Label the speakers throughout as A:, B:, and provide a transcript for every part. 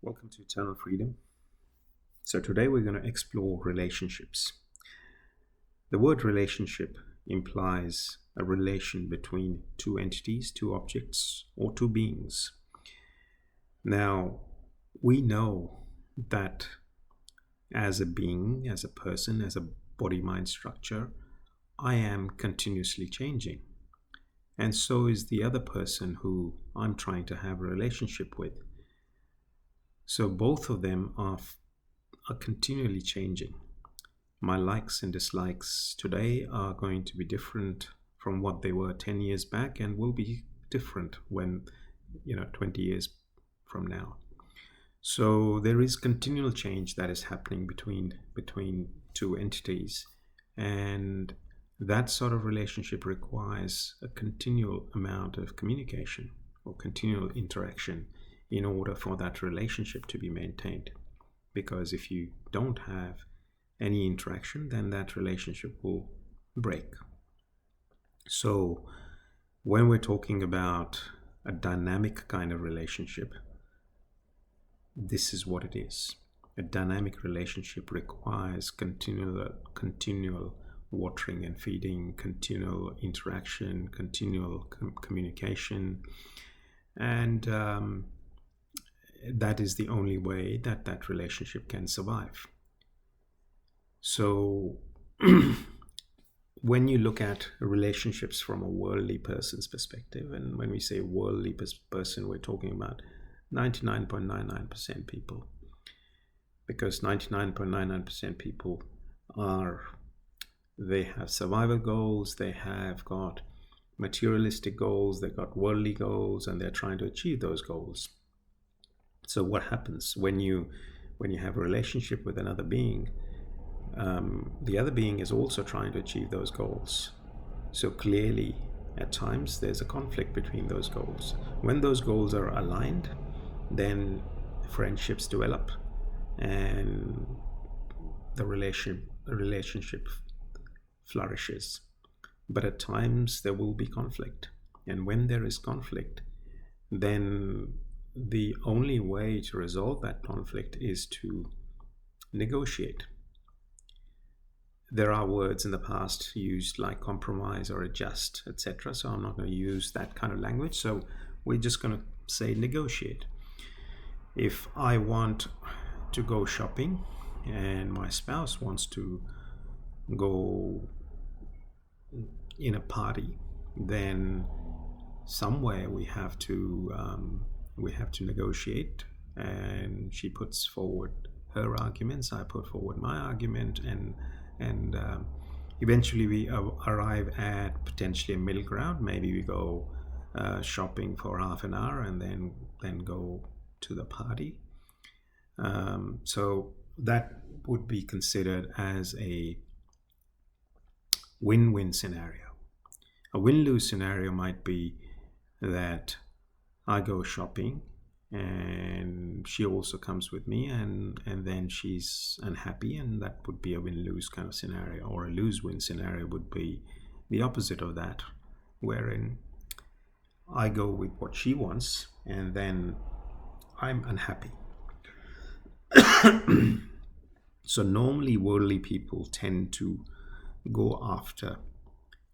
A: Welcome to Eternal Freedom. So today we're going to explore relationships. The word relationship implies a relation between two entities, two objects, or two beings. Now, we know that as a being, as a person, as a body-mind structure, I am continuously changing. And so is the other person who I'm trying to have a relationship with. So both of them are continually changing. My likes and dislikes today are going to be different from what they were 10 years back and will be different when, 20 years from now. So there is continual change that is happening between two entities. And that sort of relationship requires a continual amount of communication or continual interaction in order for that relationship to be maintained. Because if you don't have any interaction, then that relationship will break. So when we're talking about a dynamic kind of relationship, this is what it is. A dynamic relationship requires continual watering and feeding, continual interaction, continual communication, and that is the only way that that relationship can survive. So when you look at relationships from a worldly person's perspective, and when we say worldly person, we're talking about 99.99% people, because 99.99% people they have survival goals, they have got materialistic goals, they've got worldly goals, and they're trying to achieve those goals. So what happens when you have a relationship with another being? The other being is also trying to achieve those goals. So clearly, at times, there's a conflict between those goals. When those goals are aligned, then friendships develop and the relationship flourishes. But at times, there will be conflict. And when there is conflict, then the only way to resolve that conflict is to negotiate. There are words in the past used like compromise or adjust, etc. So I'm not going to use that kind of language. So we're just going to say negotiate. If I want to go shopping and my spouse wants to go in a party, then somewhere we have to negotiate, and she puts forward her arguments, I put forward my argument, and eventually we arrive at potentially a middle ground. Maybe we go shopping for half an hour and then go to the party. So that would be considered as a win-win scenario. A win-lose scenario might be that I go shopping and she also comes with me, and then she's unhappy, and that would be a win-lose kind of scenario. Or a lose-win scenario would be the opposite of that, wherein I go with what she wants and then I'm unhappy. So normally worldly people tend to go after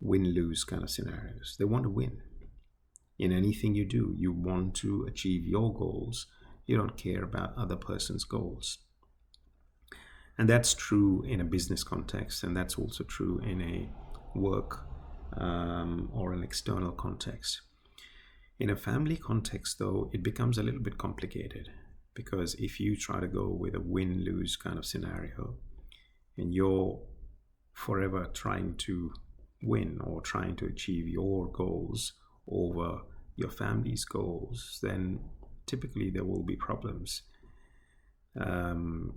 A: win-lose kind of scenarios. They want to win. In anything you do, you want to achieve your goals. You don't care about other person's goals. And that's true in a business context, and that's also true in a work or an external context. In a family context, though, it becomes a little bit complicated, because if you try to go with a win-lose kind of scenario and you're forever trying to win or trying to achieve your goals over your family's goals, then typically there will be problems. And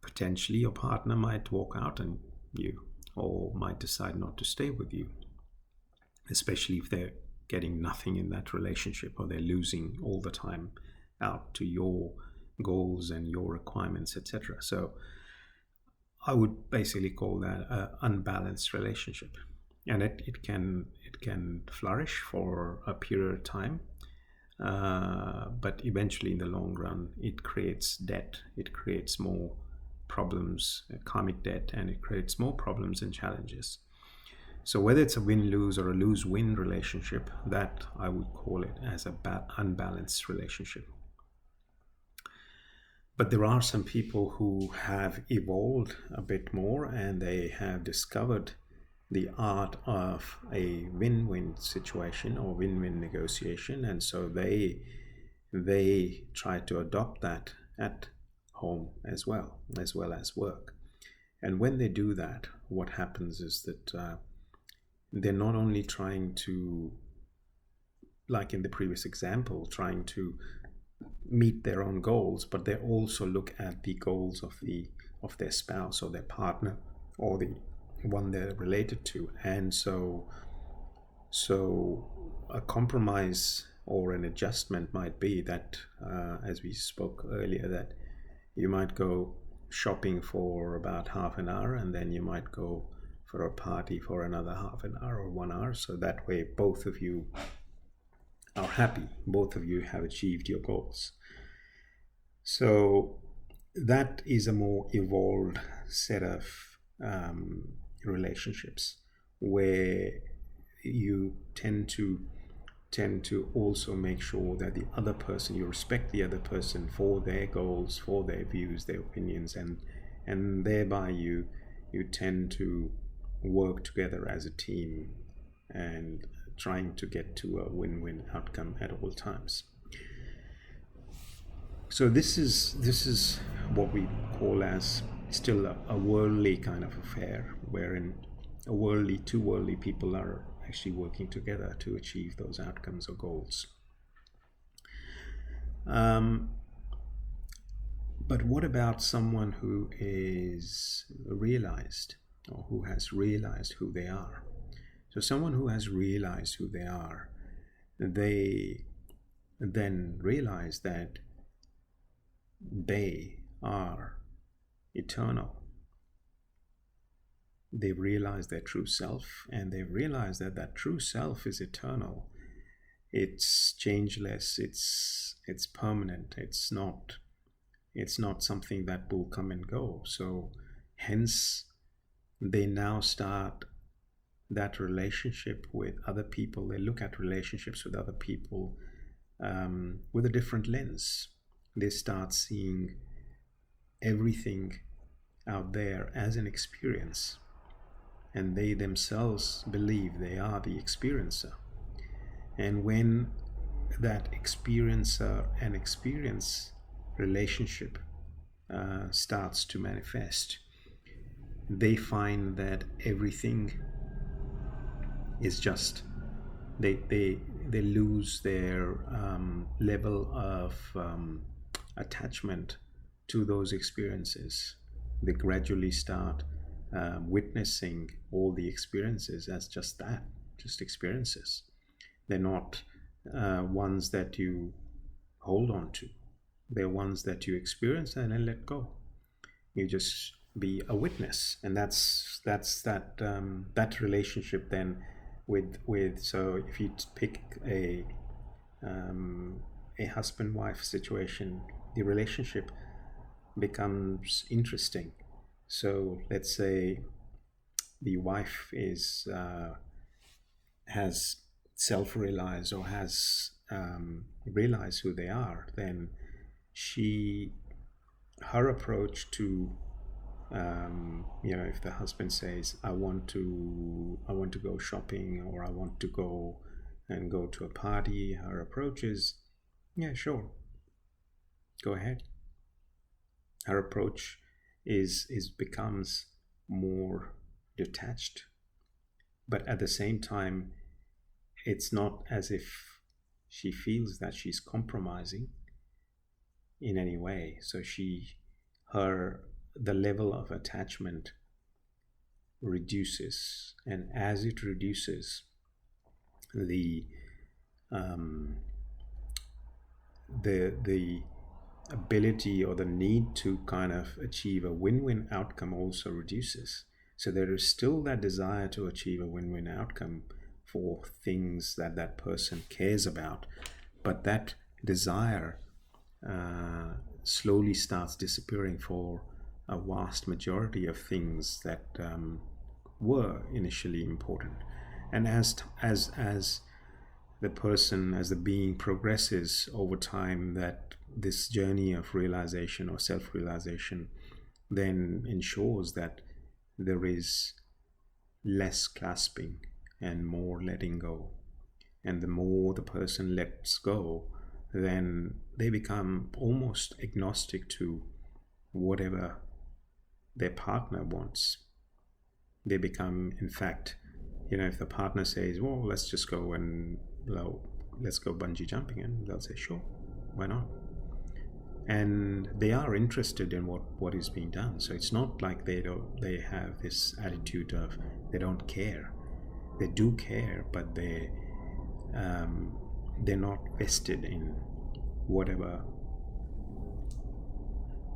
A: potentially your partner might walk out on you or might decide not to stay with you, especially if they're getting nothing in that relationship or they're losing all the time out to your goals and your requirements, etc. So I would basically call that an unbalanced relationship. And it can flourish for a period of time, but but eventually in the long run it creates debt, it creates more problems, karmic debt, and it creates more problems and challenges. So whether it's a win-lose or a lose-win relationship, that I would call it as a unbalanced relationship. But there are some people who have evolved a bit more, and they have discovered the art of a win-win situation or win-win negotiation, and so they try to adopt that at home as well as work. And when they do that, what happens is that they're not only trying to, like in the previous example, trying to meet their own goals, but they also look at the goals of their spouse or their partner or the one they're related to. And so a compromise or an adjustment might be that, as we spoke earlier, that you might go shopping for about half an hour, and then you might go for a party for another half an hour or 1 hour. So that way both of you are happy, both of you have achieved your goals. So that is a more evolved set of relationships, where you tend to also make sure that the other person, you respect the other person for their goals, for their views, their opinions, and thereby you tend to work together as a team and trying to get to a win-win outcome at all times. So this is what we call as still a worldly kind of affair, wherein two worldly people are actually working together to achieve those outcomes or goals. But what about someone who is realized, or who has realized who they are? So someone who has realized who they are, they then realize that they are eternal. They've realized their true self, and they've realized that that true self is eternal. It's changeless, it's permanent, it's not something that will come and go. So hence they now start that relationship with other people. They look at relationships with other people with a different lens. They start seeing everything out there as an experience, and they themselves believe they are the experiencer. And when that experiencer and experience relationship starts to manifest, they find that everything is just, they lose their level of attachment to those experiences. They gradually start witnessing all the experiences as just that, just experiences. They're not ones that you hold on to. They're ones that you experience and then let go. You just be a witness, and that's that relationship then with. So if you pick a husband-wife situation, the relationship becomes interesting. So let's say the wife has self-realized or has realized who they are, then her approach to if the husband says, I want to go shopping, or I want to go to a party, her approach is, yeah, sure, go ahead. Her approach becomes more detached, but at the same time, it's not as if she feels that she's compromising in any way. So the level of attachment reduces, and as it reduces, the ability or the need to kind of achieve a win-win outcome also reduces. So there is still that desire to achieve a win-win outcome for things that person cares about, but that desire slowly starts disappearing for a vast majority of things that were initially important. And as the person, as the being progresses over time, that this journey of realization or self-realization then ensures that there is less clasping and more letting go. And the more the person lets go, then they become almost agnostic to whatever their partner wants. They become, in fact, if the partner says, well, let's just go and let's go bungee jumping, and they'll say, sure, why not? And they are interested in what is being done. So it's not like they have this attitude of they don't care. They do care, but they're not vested in whatever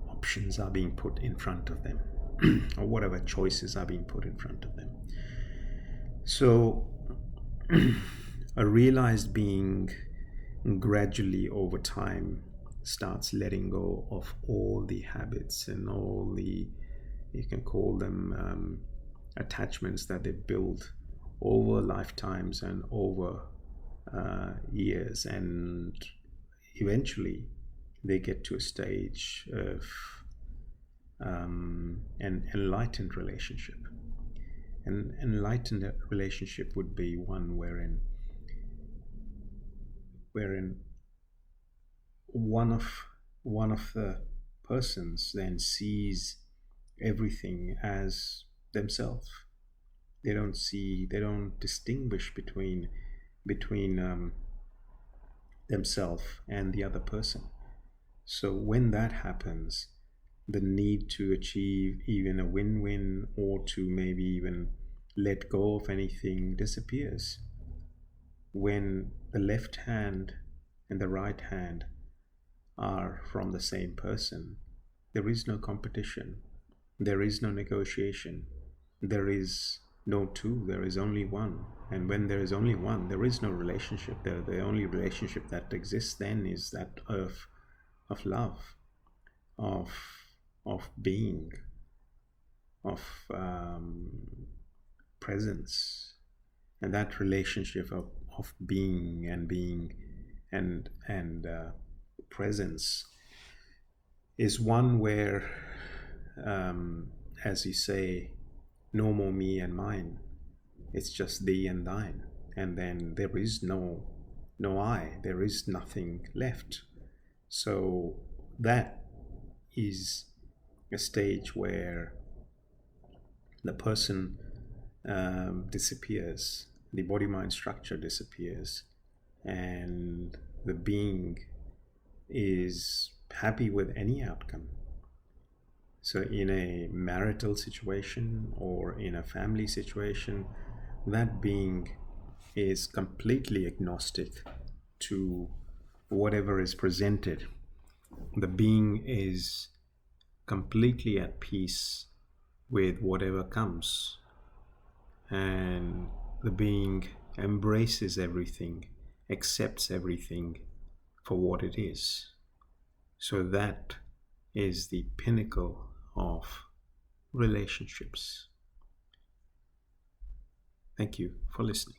A: options are being put in front of them or whatever choices are being put in front of them. So a realized being gradually over time starts letting go of all the habits and all the, you can call them attachments that they build over lifetimes and over years, and eventually they get to a stage of an enlightened relationship. An enlightened relationship would be one wherein one of the persons then sees everything as themselves. They don't distinguish between themselves and the other person. So when that happens, the need to achieve even a win-win or to maybe even let go of anything disappears. When the left hand and the right hand are from the same person, there is no competition, there is no negotiation, there is no two, there is only one. And when there is only one, there is no relationship. The only relationship that exists then is that of love, of being, of presence. And that relationship of being and presence is one where, as you say, no more me and mine. It's just thee and thine. And then there is no I. There is nothing left. So that is a stage where the person disappears, the body-mind structure disappears, and the being is happy with any outcome. So in a marital situation or in a family situation, that being is completely agnostic to whatever is presented. The being is completely at peace with whatever comes, and the being embraces everything, accepts everything for what it is. So that is the pinnacle of relationships. Thank you for listening.